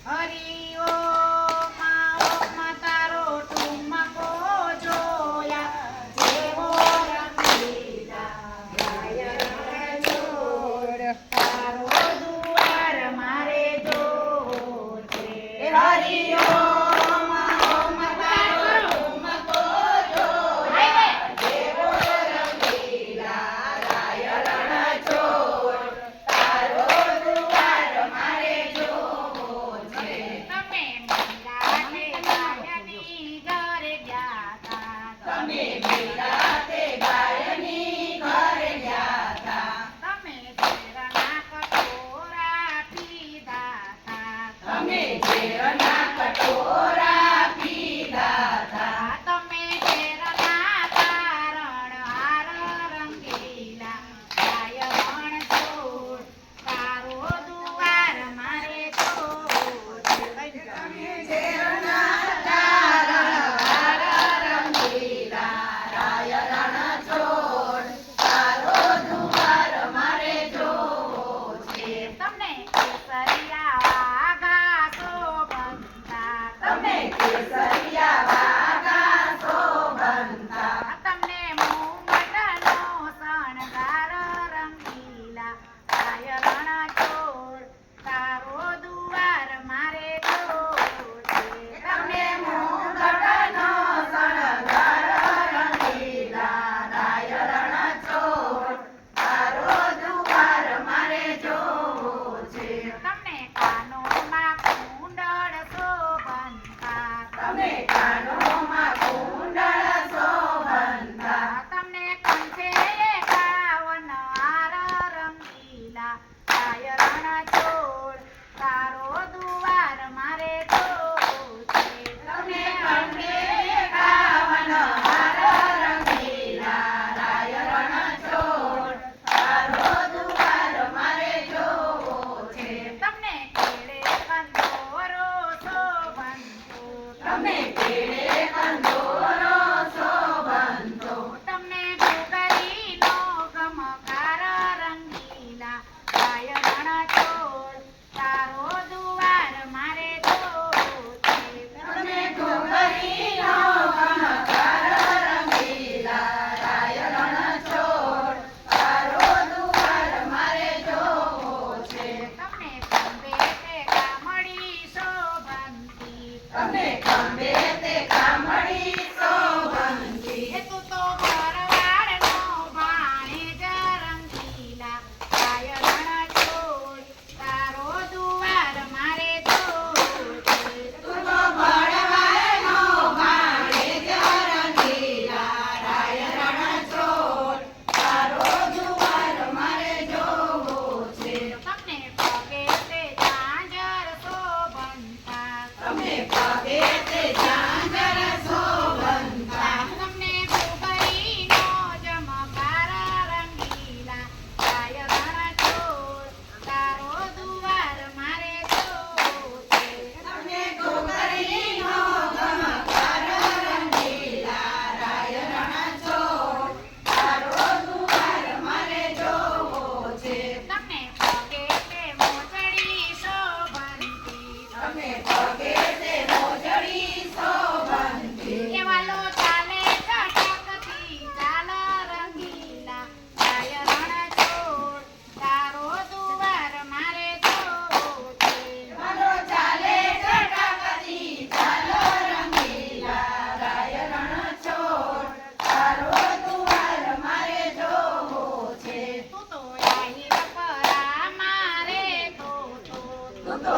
હરિ ઓમ તારો ઠુમકો જોયા જેવો રંગીલા ગાય રણછોડ તારો દુઆર મારે જોવો છે હરિ ઓમ તારો ઠુમકો જોયા જેવો રંગીલા ગાય રણછોડ તારો દુઆર મારે જોવો છે તમે મીરાતે ગાયની ઘરે ગયા તા તમે મીરાતે ગાયની ઘરે ગયા તા તમે ઝેરના કટોરા પીધા તા તમે ઝેરના કટોરા પીધા તા તમે ઝેરના તારણ હાર રંગીલા ગાય રણછોડ તારો દુઆર મારે જોવો છે તમે ઝેરના તારણ હાર રંગીલા ગાય રણછોડ તારો દુઆર મારે જોવો છે તમને કેસરિયા વાઘા શોભંતા તમે કેસરિયા વાઘા શોભંતા તમને મુંગટનો શણગાર રંગીલા ગાય રણછોડ તારો દુઆર મારે જોવો છે તમને મુંગટનો શણગાર રંગીલા ગાય રણછોડ તારો દુઆર મારે જોવો છે તમને કાનોમાં કુંડળ શોભંતા તમે કાનોમાં કુંડળ શોભંતા તમને કંઠે 51 હાર રંગીલા ગાય રણછોડ તારો દુઆર મારે જોવો છે તમને કંઠે 51 હાર રંગીલા ગાય રણછોડ તારો દુઆર મારે જોવો છે તમને કેળે કંદોરો શોભંતો તમે કેળે કંદોરો શોભંતો તમને ઘૂઘરીનો ગમકાર રંગીલા ગાય રણછોડ તારો દુઆર મારે જોવો છે તમને ઘૂઘરીનો ગમકાર રંગીલા ગાય રણછોડ તારો દુઆર મારે જોવો છે તમને ખંભે તે કામળી શોભંતી તમને ખંભે તે કામળી શોભંતી એ તું તો ભરવાડનો ભાણેજ રંગીલા ગાય રણછોડ તારો દુઆર મારે જોવો છે તું તો ભરવાડનો ભાણેજ રંગીલા ગાય રણછોડ તારો દુઆર મારે જોવો છે તમને પગે તે ઝાંઝર શોભંતા તમને પગે તે ઝાંઝર શોભંતા તમને ઘૂઘરીનો જમકાર રંગીલા ગાય રણછોડ તારો દુઆર મારે જોવો છે તમને ઘૂઘરીનો જમકાર રંગીલા ગાય રણછોડ તારો દુઆર મારે જોવો છે તમને પગે તે મોજડી શોભંતી તમે પગે તે મોજડી શોભંતી કેવાલો ચાલે ચટકતી ચાલ રંગીલા ગાય રણછોડ તારો દુઆર મારે જોવો છે કેવાલો ચાલે ચટકતી ચાલ રંગીલા ગાય રણછોડ તારો દુઆર મારે જોવો છે તું તો આહીર પરા મારે તો તું તો